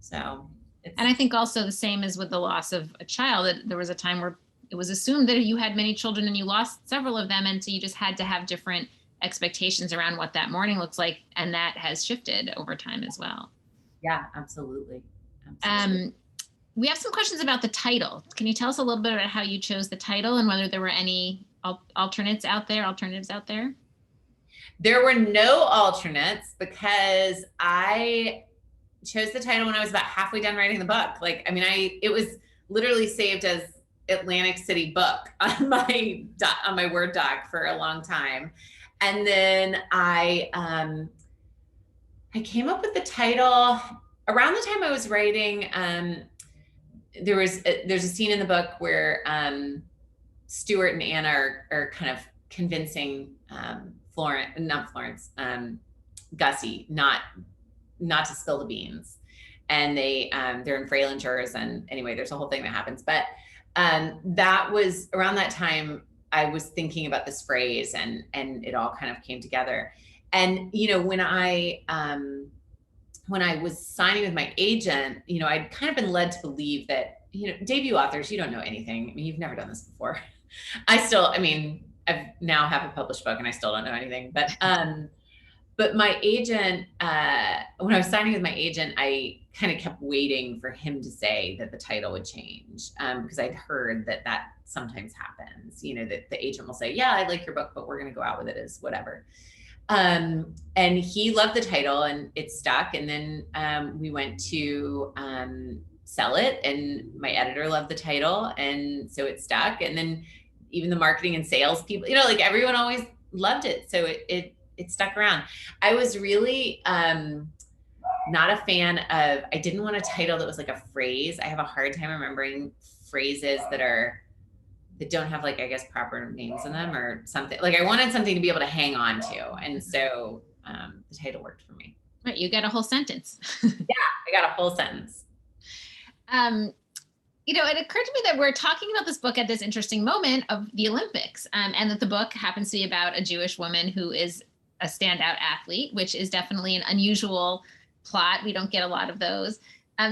So. And I think also the same as with the loss of a child, that there was a time where it was assumed that you had many children and you lost several of them. And so you just had to have different expectations around what that mourning looks like. And that has shifted over time as well. Yeah, absolutely. We have some questions about the title. Can you tell us a little bit about how you chose the title and whether there were any alternatives out there? There were no alternates because I chose the title when I was about halfway done writing the book. Like, I mean, it was literally saved as Atlantic City Book on my Word doc for a long time. And then I came up with the title around the time I was writing. There's a scene in the book where Stuart and Anna are kind of convincing Gussie not to spill the beans, and they're in Freilingers, and anyway, there's a whole thing that happens. But that was around that time I was thinking about this phrase, and it all kind of came together. And when I was signing with my agent, I'd kind of been led to believe that debut authors, you don't know anything. I mean, you've never done this before. I've now have a published book and I still don't know anything. But my agent, when I was signing with my agent, I kind of kept waiting for him to say that the title would change, because I'd heard that sometimes happens, that the agent will say, yeah, I like your book, but we're going to go out with it as whatever. And he loved the title and it stuck. And then we went to sell it, and my editor loved the title, and so it stuck. And then even the marketing and sales people, like everyone always loved it. So it stuck around. I was really not a fan of, I didn't want a title that was like a phrase. I have a hard time remembering phrases that don't have like, I guess, proper names in them or something. Like I wanted something to be able to hang on to. And so the title worked for me. Right, you get a whole sentence. Yeah, I got a whole sentence. It occurred to me that we're talking about this book at this interesting moment of the Olympics, and that the book happens to be about a Jewish woman who is a standout athlete, which is definitely an unusual plot. We don't get a lot of those.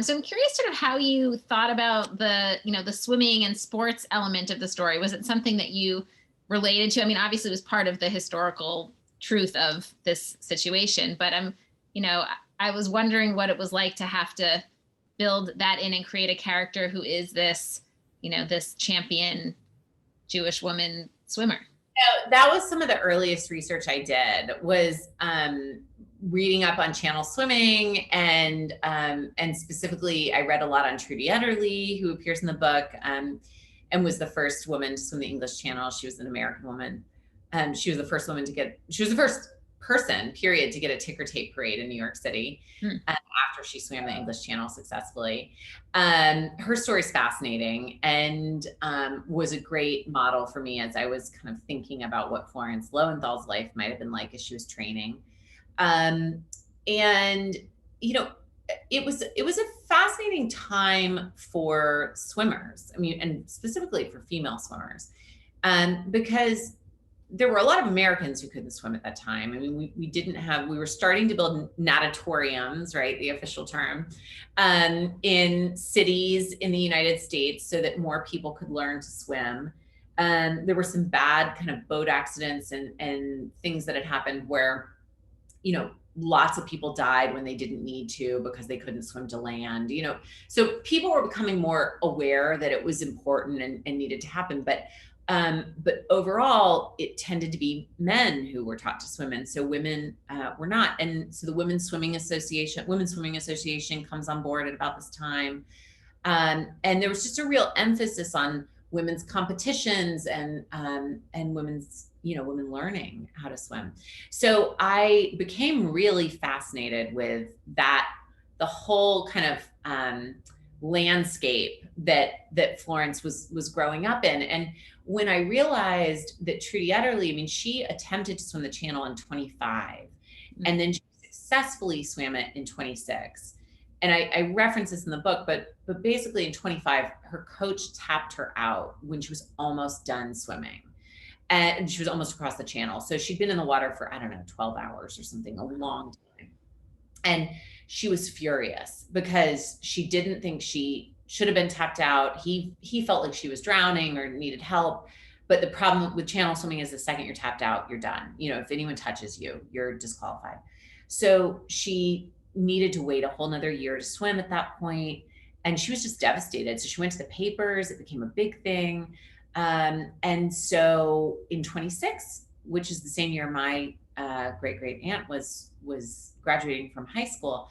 So I'm curious sort of how you thought about the swimming and sports element of the story. Was it something that you related to? I mean, obviously it was part of the historical truth of this situation, but I was wondering what it was like to have to build that in and create a character who is this champion Jewish woman swimmer. That was some of the earliest research I did, was reading up on channel swimming, and specifically I read a lot on Trudy Utterly, who appears in the book, and was the first woman to swim the English Channel. She was an American woman. She was the first person, period, to get a ticker tape parade in New York City after she swam the English Channel successfully. Her story's fascinating, and was a great model for me as I was kind of thinking about what Florence Lowenthal's life might have been like as she was training. And it was a fascinating time for swimmers. I mean, and specifically for female swimmers, because there were a lot of Americans who couldn't swim at that time. I mean, we were starting to build natatoriums, right, the official term, in cities in the United States so that more people could learn to swim. There were some bad kind of boat accidents and things that had happened where, lots of people died when they didn't need to because they couldn't swim to land, so people were becoming more aware that it was important and needed to happen. But overall, it tended to be men who were taught to swim, and so women were not. And so the Women's Swimming Association comes on board at about this time, and there was just a real emphasis on women's competitions and women's women learning how to swim. So I became really fascinated with that, the whole kind of landscape that Florence was growing up in. And when I realized that Trudy Utterly, I mean, she attempted to swim the Channel in 25, and then she successfully swam it in 26. And I reference this in the book, but basically in 25, her coach tapped her out when she was almost done swimming. And she was almost across the Channel. So she'd been in the water for, 12 hours or something, a long time. And she was furious because she didn't think she should have been tapped out. He felt like she was drowning or needed help. But the problem with channel swimming is the second you're tapped out, you're done. If anyone touches you, you're disqualified. So she needed to wait a whole nother year to swim at that point. And she was just devastated. So she went to the papers. It became a big thing. And so in 26, which is the same year my great aunt was graduating from high school,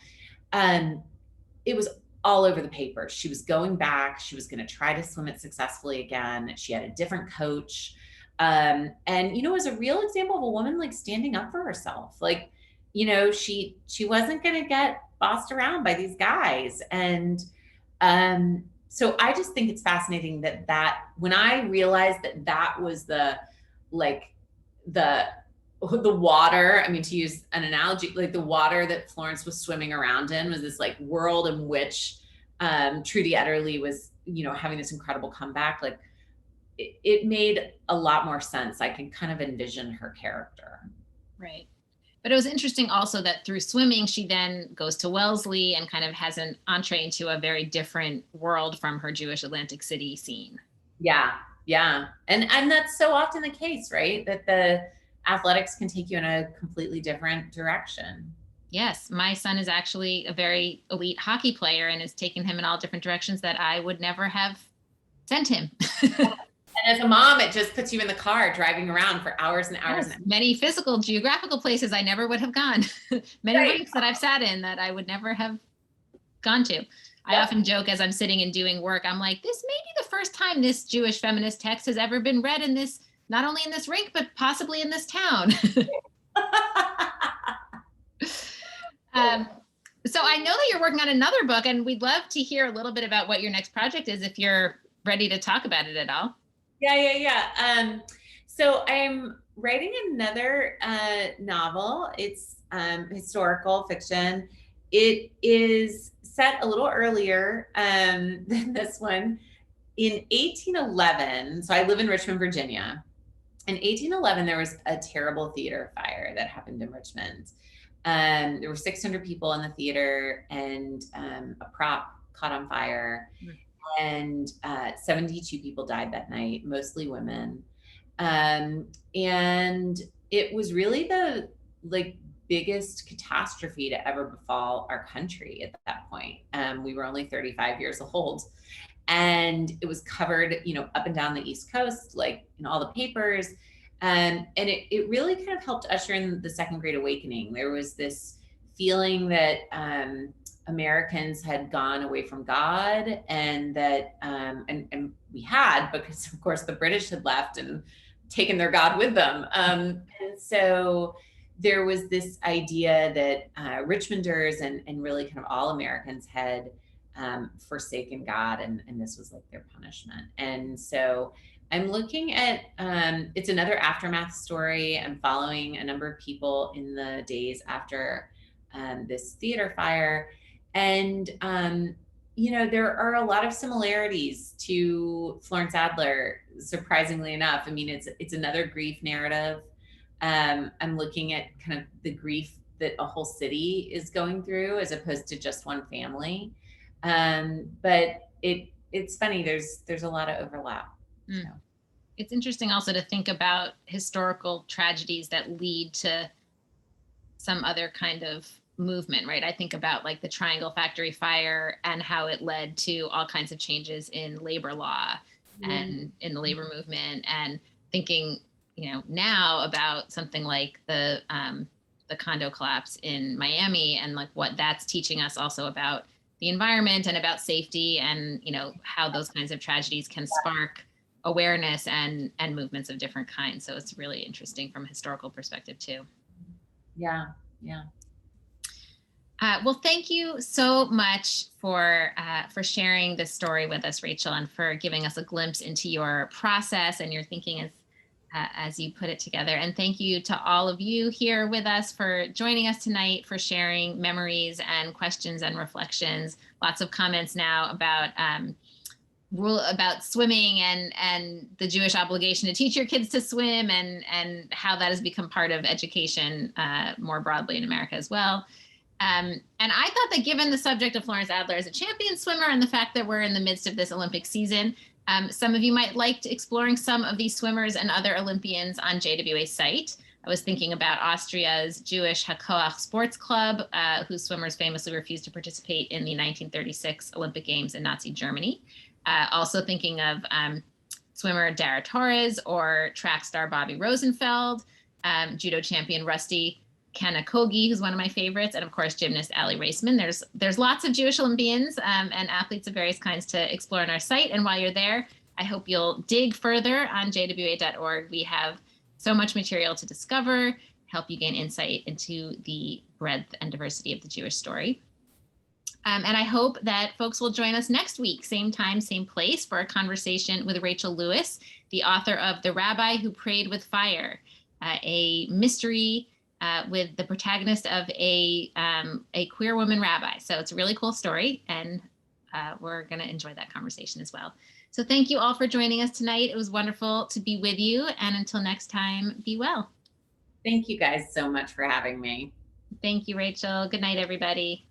it was all over the paper. She was going back. She was going to try to swim it successfully again. She had a different coach. And, it was a real example of a woman like standing up for herself. Like, she wasn't going to get bossed around by these guys. And, so I just think it's fascinating that when I realized that was the water, I mean, to use an analogy, like the water that Florence was swimming around in was this like world in which Trudy Utterly was, having this incredible comeback. Like it made a lot more sense. I can kind of envision her character. Right. But it was interesting also that through swimming, she then goes to Wellesley and kind of has an entree into a very different world from her Jewish Atlantic City scene. Yeah. Yeah. And that's so often the case, right? That the athletics can take you in a completely different direction. Yes. My son is actually a very elite hockey player and has taken him in all different directions that I would never have sent him. And as a mom, it just puts you in the car driving around for hours and hours. Yes, many physical, geographical places I never would have gone. Many right. rinks that I've sat in that I would never have gone to. Yep. I often joke as I'm sitting and doing work, I'm like, this may be the first time this Jewish feminist text has ever been read in this, not only in this rink, but possibly in this town. So I know that you're working on another book, and we'd love to hear a little bit about what your next project is, if you're ready to talk about it at all. Yeah. So I'm writing another novel. It's historical fiction. It is set a little earlier than this one. In 1811, so I live in Richmond, Virginia. In 1811, there was a terrible theater fire that happened in Richmond. There were 600 people in the theater, and a prop caught on fire, and 72 people died that night, mostly women. And it was really the biggest catastrophe to ever befall our country at that point. We were only 35 years old, and it was covered, up and down the East Coast, like in all the papers. And it really kind of helped usher in the Second Great Awakening. There was this feeling that Americans had gone away from God, and that and we had, because of course the British had left and taken their God with them. And so there was this idea that Richmonders and really kind of all Americans had forsaken God, and this was like their punishment. And so I'm looking at, it's another aftermath story. I'm following a number of people in the days after this theater fire. And, there are a lot of similarities to Florence Adler, surprisingly enough. I mean, it's another grief narrative. I'm looking at kind of the grief that a whole city is going through, as opposed to just one family. But it's funny, there's a lot of overlap. So. It's interesting also to think about historical tragedies that lead to some other kind of movement, right? I think about like the Triangle Factory fire and how it led to all kinds of changes in labor law and in the labor movement, and thinking, now about something like the condo collapse in Miami, and like what that's teaching us also about the environment and about safety, and how those kinds of tragedies can spark awareness and movements of different kinds. So it's really interesting from a historical perspective too. Yeah. Well, thank you so much for sharing this story with us, Rachel, and for giving us a glimpse into your process and your thinking as you put it together. And thank you to all of you here with us for joining us tonight, for sharing memories and questions and reflections. Lots of comments now about swimming and the Jewish obligation to teach your kids to swim, and how that has become part of education more broadly in America as well. And I thought that, given the subject of Florence Adler as a champion swimmer and the fact that we're in the midst of this Olympic season, some of you might like exploring some of these swimmers and other Olympians on JWA's site. I was thinking about Austria's Jewish Hakoach Sports Club, whose swimmers famously refused to participate in the 1936 Olympic Games in Nazi Germany. Also thinking of swimmer Dara Torres, or track star Bobby Rosenfeld, judo champion Rusty Kanakogi, who's one of my favorites, and of course gymnast Ali Raceman. There's lots of Jewish Olympians and athletes of various kinds to explore on our site. And while you're there, I hope you'll dig further on jwa.org. We have so much material to discover, help you gain insight into the breadth and diversity of the Jewish story. And I hope that folks will join us next week, same time, same place, for a conversation with Rachel Lewis, the author of The Rabbi Who Prayed with Fire, a mystery with the protagonist of a queer woman rabbi. So it's a really cool story, and we're going to enjoy that conversation as well. So thank you all for joining us tonight. It was wonderful to be with you, and until next time, be well. Thank you guys so much for having me. Thank you, Rachel. Good night, everybody.